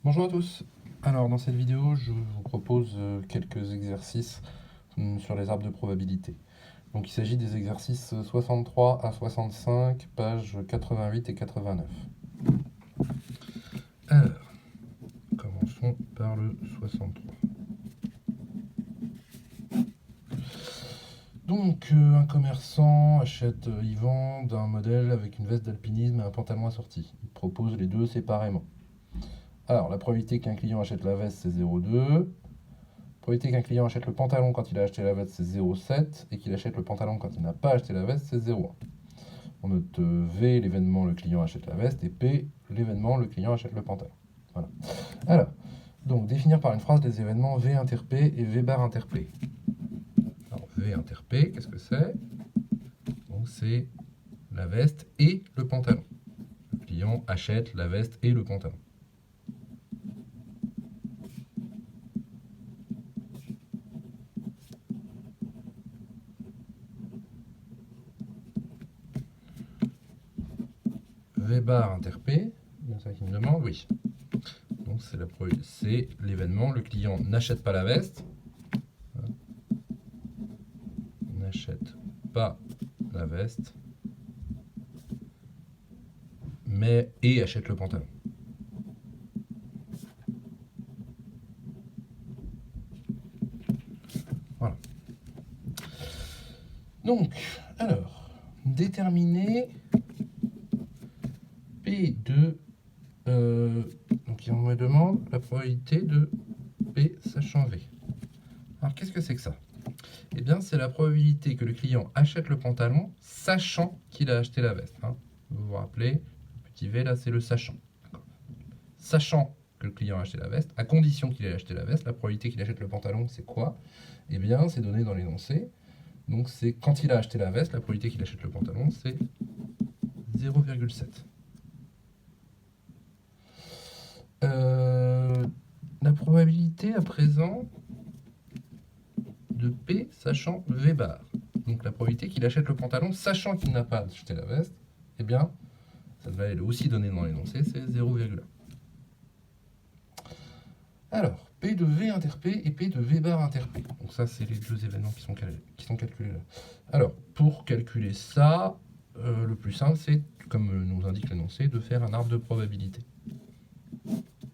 Bonjour à tous. Alors dans cette vidéo, je vous propose quelques exercices sur les arbres de probabilité. Donc il s'agit des exercices 63 à 65, pages 88 et 89. Alors, commençons par le 63. Donc un commerçant achète Yvan d'un modèle avec une veste d'alpinisme et un pantalon assorti. Il propose les deux séparément. Alors la probabilité qu'un client achète la veste, c'est 0,2. Probabilité qu'un client achète le pantalon quand il a acheté la veste, c'est 0,7. Et qu'il achète le pantalon quand il n'a pas acheté la veste, c'est 0,1. On note V, l'événement, le client achète la veste, et P, l'événement, le client achète le pantalon. Voilà. Alors, donc définir par une phrase les événements V inter P et V bar inter P. Alors, V inter P, qu'est-ce que c'est? Donc c'est la veste et le pantalon. Le client achète la veste et le pantalon. V bar inter P, bien ça qui me demande, oui. Donc c'est l'événement, le client n'achète pas la veste, n'achète pas la veste, mais et achète le pantalon. Voilà. Donc, alors, déterminer P de... donc, on me demande la probabilité de P sachant V. Alors, qu'est-ce que c'est que ça? Eh bien, c'est la probabilité que le client achète le pantalon sachant qu'il a acheté la veste. Hein. Vous vous rappelez, le petit V, là, c'est le sachant. Sachant que le client a acheté la veste, à condition qu'il ait acheté la veste, la probabilité qu'il achète le pantalon, c'est quoi? Eh bien, c'est donné dans l'énoncé. Donc, c'est quand il a acheté la veste, la probabilité qu'il achète le pantalon, c'est 0,7. La probabilité à présent de P sachant V bar. Donc la probabilité qu'il achète le pantalon sachant qu'il n'a pas acheté la veste, eh bien, ça va être aussi donné dans l'énoncé, c'est 0,1. Alors, P de V inter P et P de V bar inter P. Donc ça, c'est les deux événements qui sont calculés là. Alors, pour calculer ça, le plus simple, c'est, comme nous indique l'énoncé, de faire un arbre de probabilité.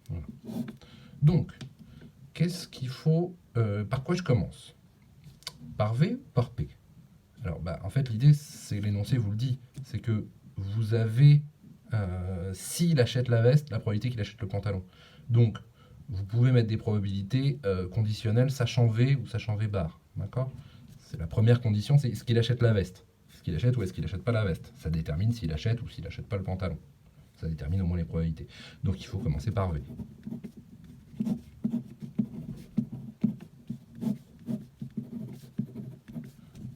Voilà. Donc, qu'est-ce qu'il faut... par quoi je commence? Par V ou par P? Alors, en fait, l'idée, c'est l'énoncé vous le dit, c'est que vous avez, s'il achète la veste, la probabilité qu'il achète le pantalon. Donc, vous pouvez mettre des probabilités conditionnelles sachant V ou sachant V bar. D'accord? C'est la première condition, c'est est-ce qu'il achète la veste? Est-ce qu'il achète ou est-ce qu'il n'achète pas la veste? Ça détermine s'il achète ou s'il n'achète pas le pantalon. Ça détermine au moins les probabilités. Donc, il faut commencer par V.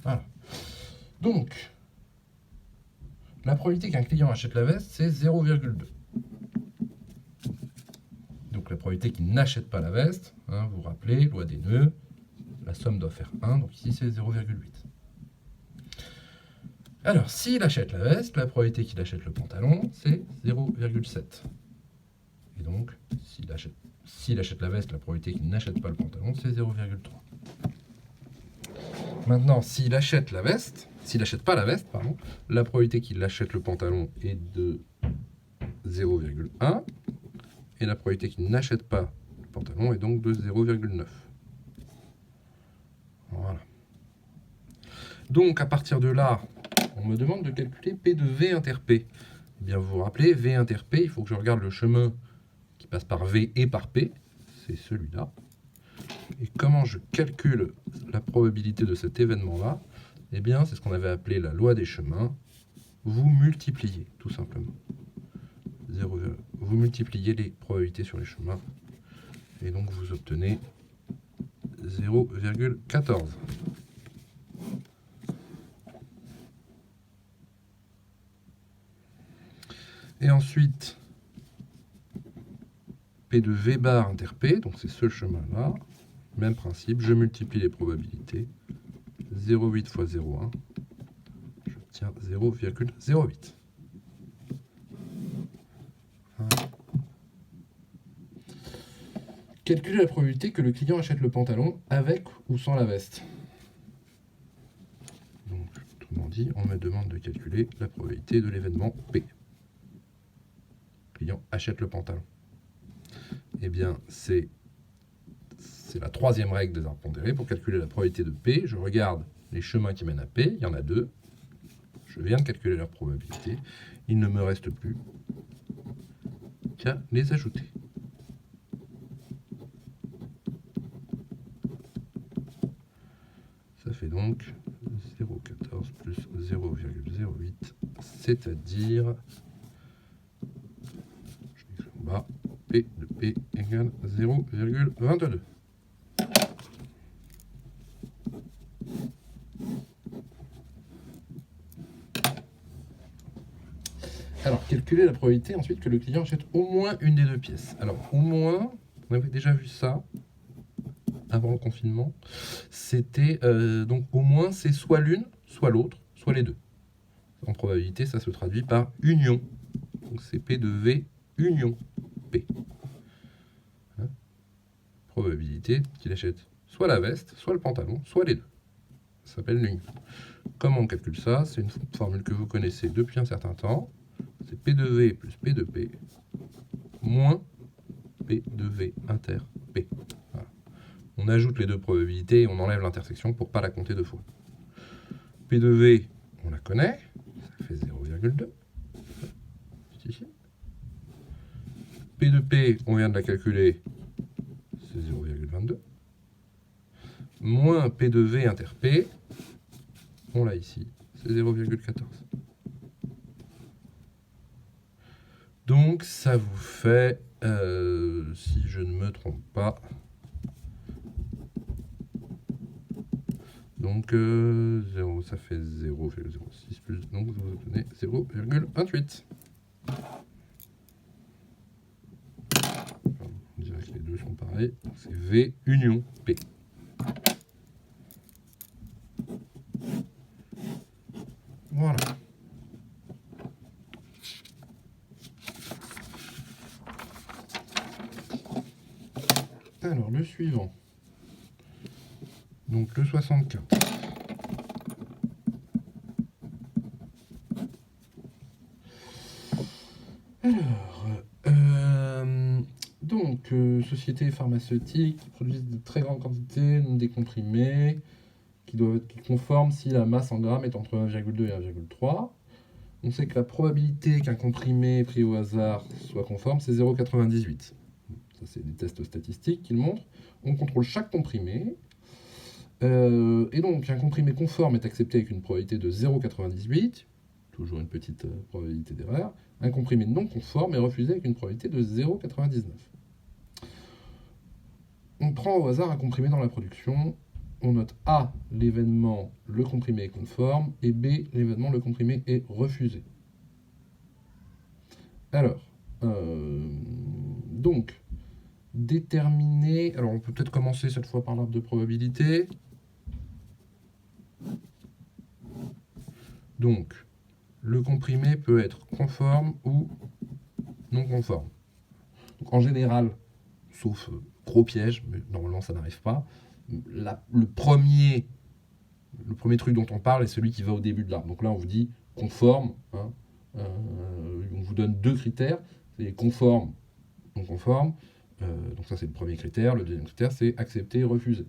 Voilà. Donc, la probabilité qu'un client achète la veste, c'est 0,2. Donc la probabilité qu'il n'achète pas la veste, hein, vous vous rappelez, loi des nœuds, la somme doit faire 1, donc ici c'est 0,8. Alors, s'il achète la veste, la probabilité qu'il achète le pantalon, c'est 0,7. Et donc, s'il achète la veste, la probabilité qu'il n'achète pas le pantalon, c'est 0,3. Maintenant, s'il achète la veste, s'il n'achète pas la veste, pardon, la probabilité qu'il achète le pantalon est de 0,1. Et la probabilité qu'il n'achète pas le pantalon est donc de 0,9. Voilà. Donc, à partir de là, on me demande de calculer P de V inter P. Eh bien, vous vous rappelez, V inter P, il faut que je regarde le chemin qui passe par V et par P. C'est celui-là. Et comment je calcule la probabilité de cet événement-là? Eh bien, c'est ce qu'on avait appelé la loi des chemins. Vous multipliez, tout simplement. Vous multipliez les probabilités sur les chemins. Et donc, vous obtenez 0,14. Et ensuite, P de V bar inter P, donc c'est ce chemin-là. Même principe, je multiplie les probabilités. 0,8 fois 0,1, j'obtiens 0,08. Calculer la probabilité que le client achète le pantalon avec ou sans la veste. Donc, autrement dit, on me demande de calculer la probabilité de l'événement P. Le client achète le pantalon. Eh bien, c'est la troisième règle des arbres pondérés. Pour calculer la probabilité de P, je regarde les chemins qui mènent à P. Il y en a deux. Je viens de calculer leur probabilité. Il ne me reste plus qu'à les ajouter. Ça fait donc 0,14 plus 0,08, c'est-à-dire, je vais en bas, P de P égale 0,22. Alors, calculer la probabilité ensuite que le client achète au moins une des deux pièces. Alors, au moins, on avait déjà vu ça avant le confinement. C'était donc au moins c'est soit l'une, soit l'autre, soit les deux. En probabilité, ça se traduit par union. Donc c'est P de V union P. Hein, probabilité qu'il achète soit la veste, soit le pantalon, soit les deux. Ça s'appelle l'union. Comment on calcule ça? C'est une formule que vous connaissez depuis un certain temps. C'est P de V plus P de P moins P de V inter P. Voilà. On ajoute les deux probabilités et on enlève l'intersection pour ne pas la compter deux fois. P de V, on la connaît, ça fait 0,2. Ici. P de P, on vient de la calculer, c'est 0,22. Moins P de V inter P, on l'a ici, c'est 0,14. Donc ça vous fait, si je ne me trompe pas, donc 0, ça fait 0,06 plus, donc vous obtenez 0,28. On dirait que les deux sont pareils, c'est V union P. Voilà. Alors, le suivant. Donc, le 64. Alors, sociétés pharmaceutiques qui produisent de très grandes quantités des comprimés qui doivent être conformes si la masse en grammes est entre 1,2 et 1,3. On sait que la probabilité qu'un comprimé pris au hasard soit conforme, c'est 0,98. Ça, c'est des tests statistiques qui le montrent. On contrôle chaque comprimé. Et donc, un comprimé conforme est accepté avec une probabilité de 0,98. Toujours une petite probabilité d'erreur. Un comprimé non conforme est refusé avec une probabilité de 0,99. On prend au hasard un comprimé dans la production. On note A, l'événement, le comprimé est conforme, et B, l'événement, le comprimé est refusé. Alors, donc, déterminer... Alors, on peut peut-être commencer cette fois par l'arbre de probabilité. Donc, le comprimé peut être conforme ou non conforme. Donc, en général, sauf gros piège, mais normalement ça n'arrive pas, le premier truc dont on parle est celui qui va au début de l'arbre. Donc là, on vous dit conforme. Hein, on vous donne deux critères. C'est conforme, non conforme. Donc ça, c'est le premier critère. Le deuxième critère, c'est accepter, refuser.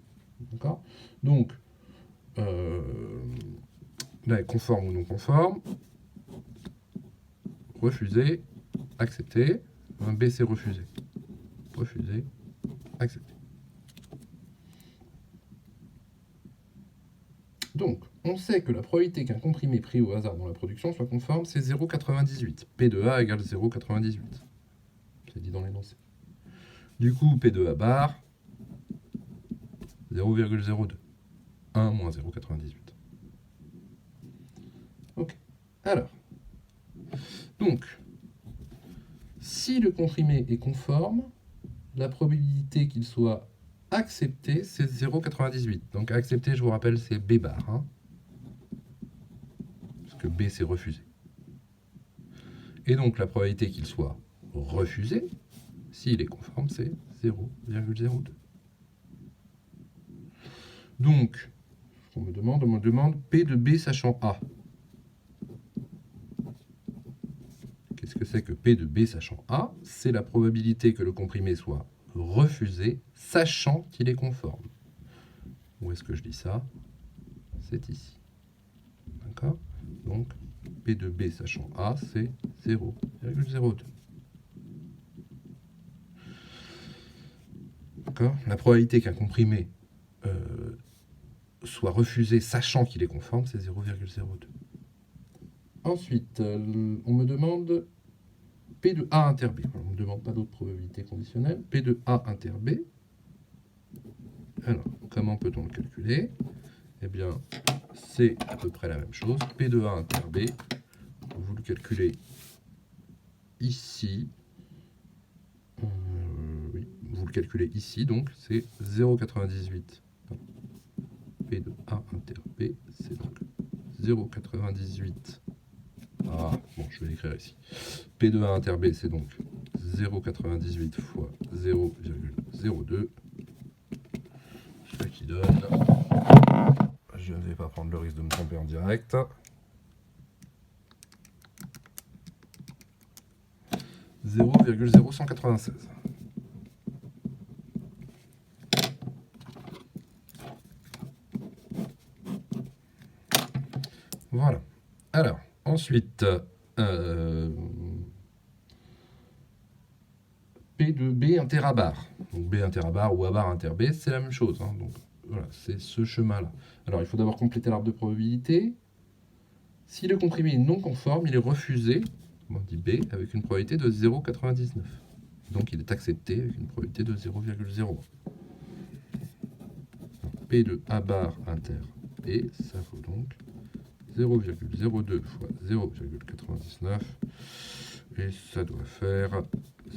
D'accord? Donc, là, conforme ou non conforme. Refuser, accepter. B, c'est refuser. Refuser, accepter. Donc, on sait que la probabilité qu'un comprimé pris au hasard dans la production soit conforme, c'est 0,98. P de A égale 0,98. C'est dit dans l'énoncé. Du coup, P de A bar, 0,02. 1 moins 0,98. Ok. Alors, donc, si le comprimé est conforme, la probabilité qu'il soit accepté, c'est 0,98. Donc accepté, je vous rappelle, c'est B bar. Hein, parce que B, c'est refusé. Et donc la probabilité qu'il soit refusé, S'il est conforme, c'est 0,02. Donc, on me demande P de B sachant A. Qu'est-ce que c'est que P de B sachant A? C'est la probabilité que le comprimé soit refusé, sachant qu'il est conforme. Où est-ce que je lis ça? C'est ici. D'accord? Donc, P de B sachant A, c'est 0,02. D'accord? La probabilité qu'un comprimé soit refusé, sachant qu'il est conforme, c'est 0,02. Ensuite, on me demande P de A inter B. On ne me demande pas d'autres probabilités conditionnelles. P de A inter B. Alors, comment peut-on le calculer? Eh bien, c'est à peu près la même chose. P de A inter B, vous le calculez ici. Oui, vous le calculez ici, donc c'est 0,98. P de A inter B, c'est donc 0,98. Ah, bon, je vais l'écrire ici. P de A inter B, c'est donc 0,98 fois 0,02. Ce qui donne... Je ne vais pas prendre le risque de me tromper en direct. 0,0196. Voilà. Alors, ensuite, P de B inter A bar. Donc B inter A bar ou A bar inter B, c'est la même chose. Hein. Donc voilà, c'est ce chemin-là. Alors, il faut d'abord compléter l'arbre de probabilité. Si le comprimé est non conforme, il est refusé, on dit B, avec une probabilité de 0,99. Donc il est accepté avec une probabilité de 0,01. P de A bar inter B, ça vaut donc 0,02 fois 0,99. Et ça doit faire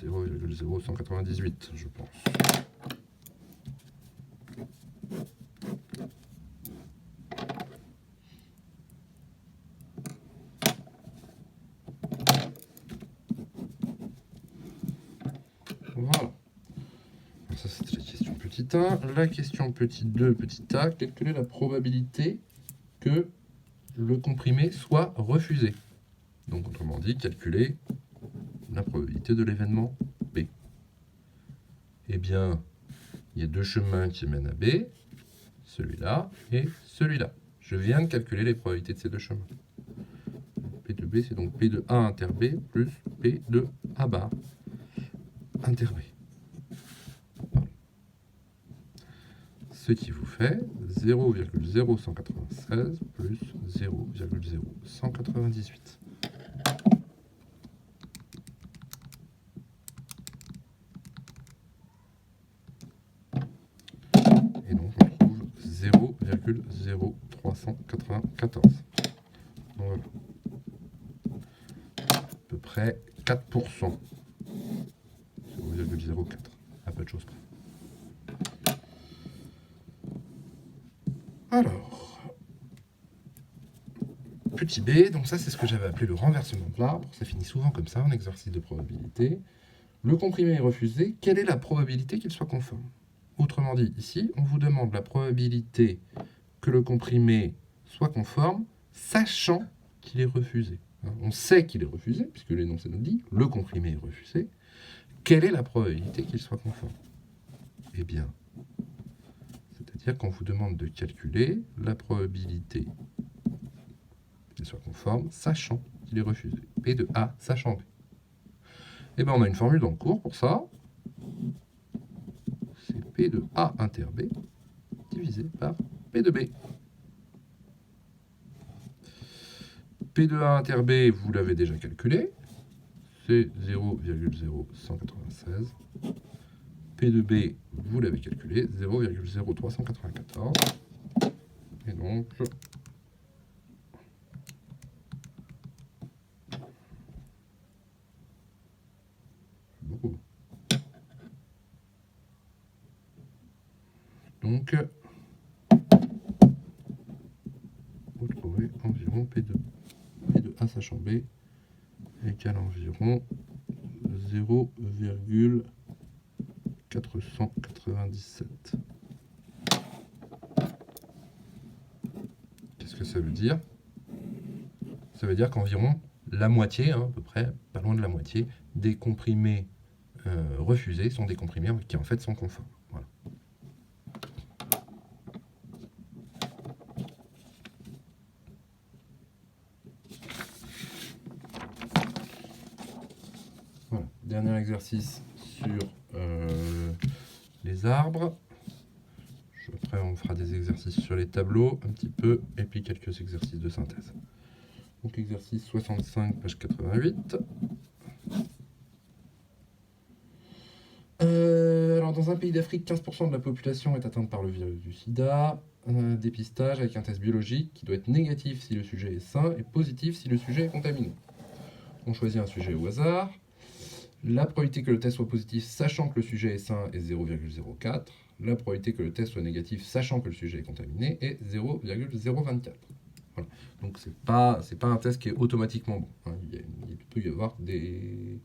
0,0198, je pense. Voilà. Ça, c'était la question petit 1. La question petit 2, petit a, quelle est la probabilité que le comprimé soit refusé? Donc, autrement dit, calculer la probabilité de l'événement B. Eh bien, il y a deux chemins qui mènent à B, celui-là et celui-là. Je viens de calculer les probabilités de ces deux chemins. P de B, c'est donc P de A inter B plus P de A bar inter B. Ce qui vous fait 0,0196 plus 0,0198. Et donc on trouve 0,0394. Voilà. À peu près 4%. 0,04. À peu de choses près. Alors, petit b, donc ça c'est ce que j'avais appelé le renversement de l'arbre. Ça finit souvent comme ça, en exercice de probabilité. Le comprimé est refusé. Quelle est la probabilité qu'il soit conforme? Autrement dit, ici, on vous demande la probabilité que le comprimé soit conforme, sachant qu'il est refusé. On sait qu'il est refusé, puisque l'énoncé nous dit le comprimé est refusé. Quelle est la probabilité qu'il soit conforme? Eh bien, c'est-à-dire qu'on vous demande de calculer la probabilité qu'il soit conforme, sachant qu'il est refusé. P de A, sachant B. Eh bien, on a une formule dans le cours pour ça. C'est P de A inter B divisé par P de B. P de A inter B, vous l'avez déjà calculé. C'est 0,0196. P de B, vous l'avez calculé, 0,0394. Et donc, beaucoup. Donc, vous trouvez environ P de A sachant B égale environ 0,0394. 497. Qu'est-ce que ça veut dire? Ça veut dire qu'environ la moitié, à peu près, pas loin de la moitié, des comprimés refusés sont des comprimés qui en fait sont conformes. Voilà. Voilà. Dernier exercice sur les arbres. Après, on fera des exercices sur les tableaux, un petit peu, et puis quelques exercices de synthèse. Donc, exercice 65, page 88. Alors, dans un pays d'Afrique, 15% de la population est atteinte par le virus du sida. Dépistage avec un test biologique qui doit être négatif si le sujet est sain et positif si le sujet est contaminé. On choisit un sujet au hasard. La probabilité que le test soit positif sachant que le sujet est sain est 0,04. La probabilité que le test soit négatif sachant que le sujet est contaminé est 0,024. Voilà. Donc c'est pas un test qui est automatiquement bon. Hein. Il peut y avoir des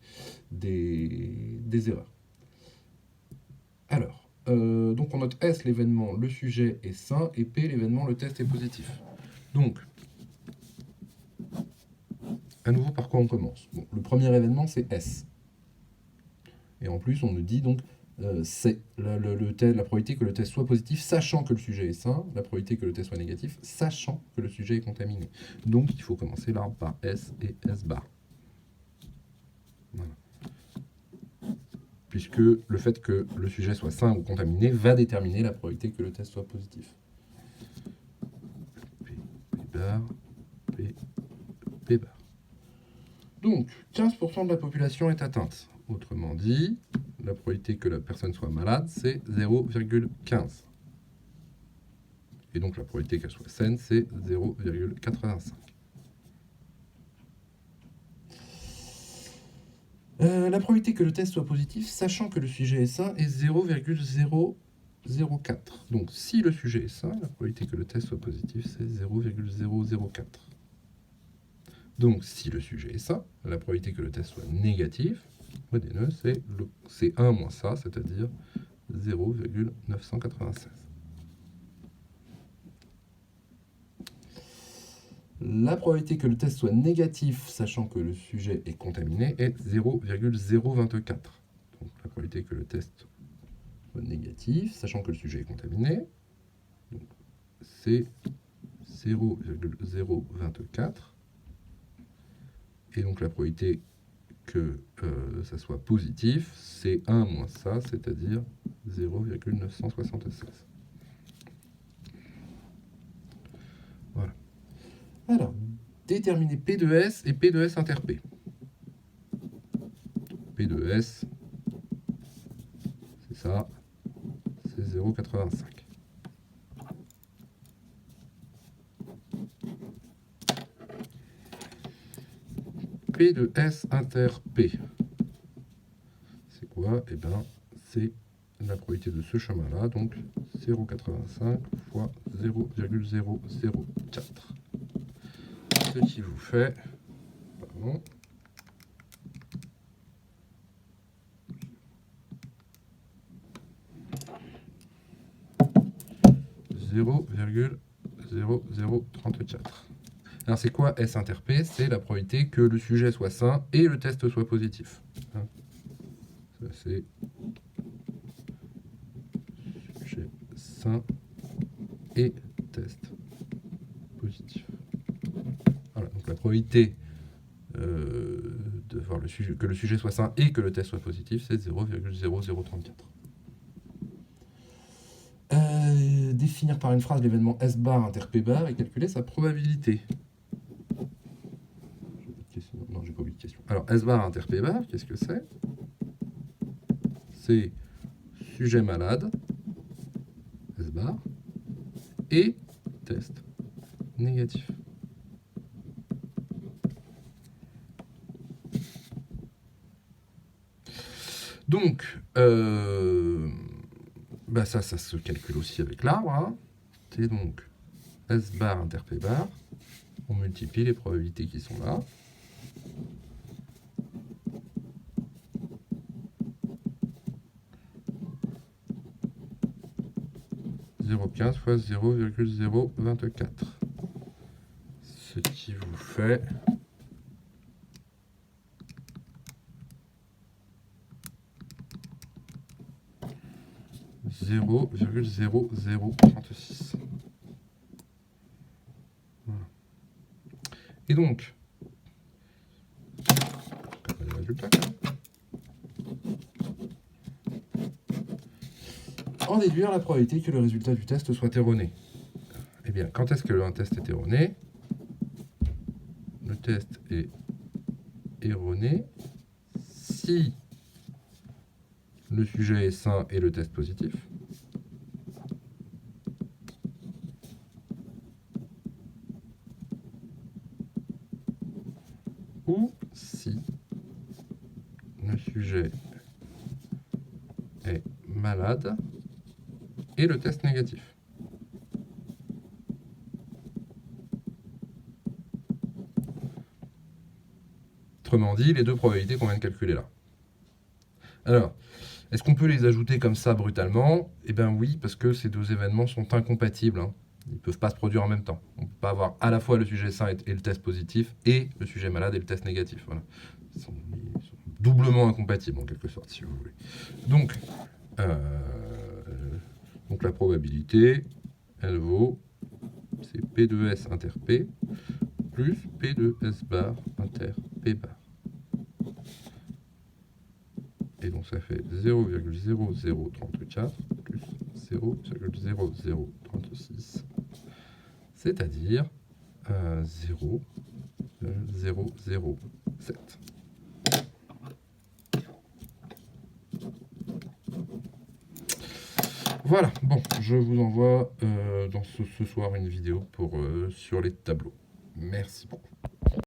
erreurs. Alors, donc on note S l'événement, le sujet est sain, et P l'événement, le test est positif. Donc, à nouveau, par quoi on commence? Bon, le premier événement, c'est S. Et en plus, on nous dit donc c'est la probabilité que le test soit positif, sachant que le sujet est sain, la probabilité que le test soit négatif, sachant que le sujet est contaminé. Donc, il faut commencer l'arbre par S et S bar. Voilà. Puisque le fait que le sujet soit sain ou contaminé va déterminer la probabilité que le test soit positif. P bar, P bar. Donc, 15% de la population est atteinte. Autrement dit, la probabilité que la personne soit malade, c'est 0,15. Et donc la probabilité qu'elle soit saine, c'est 0,85. La probabilité que le test soit positif, sachant que le sujet est sain, est 0,004. Donc si le sujet est sain, la probabilité que le test soit positif, c'est 0,004. Donc si le sujet est sain, la probabilité que le test soit négatif, c'est 1 moins ça, c'est-à-dire 0,996. La probabilité que le test soit négatif, sachant que le sujet est contaminé, est 0,024. Donc la probabilité que le test soit négatif, sachant que le sujet est contaminé, c'est 0,024. Et donc la probabilité que ça soit positif, c'est 1 moins ça, c'est-à-dire 0,976. Voilà. Alors, déterminer P de S et P de S inter P. P de S, c'est ça, c'est 0,85. P de S inter P. C'est quoi? Eh bien, c'est la probabilité de ce chemin-là, donc 0,85 fois 0,004. Ce qui vous fait... Pardon. « 0,0034. Alors c'est quoi S inter P? C'est la probabilité que le sujet soit sain et le test soit positif. Hein, ça c'est sujet sain et test positif. Voilà, donc la probabilité de voir que le sujet soit sain et que le test soit positif, c'est 0,0034. Définir par une phrase l'événement S bar inter P bar et calculer sa probabilité. Non, j'ai pas oublié de question. Alors, S bar inter P bar, qu'est-ce que c'est? C'est sujet malade, S bar, et test négatif. Donc, ça se calcule aussi avec l'arbre. Hein. C'est donc S bar inter P bar. On multiplie les probabilités qui sont là. 0,15 fois 0,024. Ce qui vous fait 0,0036. Voilà. Et donc, on va les résultats quand même. En déduire la probabilité que le résultat du test soit erroné. Eh bien, quand est-ce que un test est erroné? Le test est erroné si le sujet est sain et le test positif. Ou si le sujet est malade et le test négatif. Autrement dit, les deux probabilités qu'on vient de calculer là. Alors, est-ce qu'on peut les ajouter comme ça brutalement? Eh bien oui, parce que ces deux événements sont incompatibles. Hein. Ils ne peuvent pas se produire en même temps. On ne peut pas avoir à la fois le sujet sain et le test positif et le sujet malade et le test négatif. Voilà. Ils sont doublement incompatibles en quelque sorte, si vous voulez. Donc la probabilité, elle vaut, c'est P de S inter P plus P de S bar inter P bar. Et donc ça fait 0,0034 plus 0,0036, c'est-à-dire 0,007. Voilà, bon, je vous envoie ce soir une vidéo sur les tableaux. Merci beaucoup.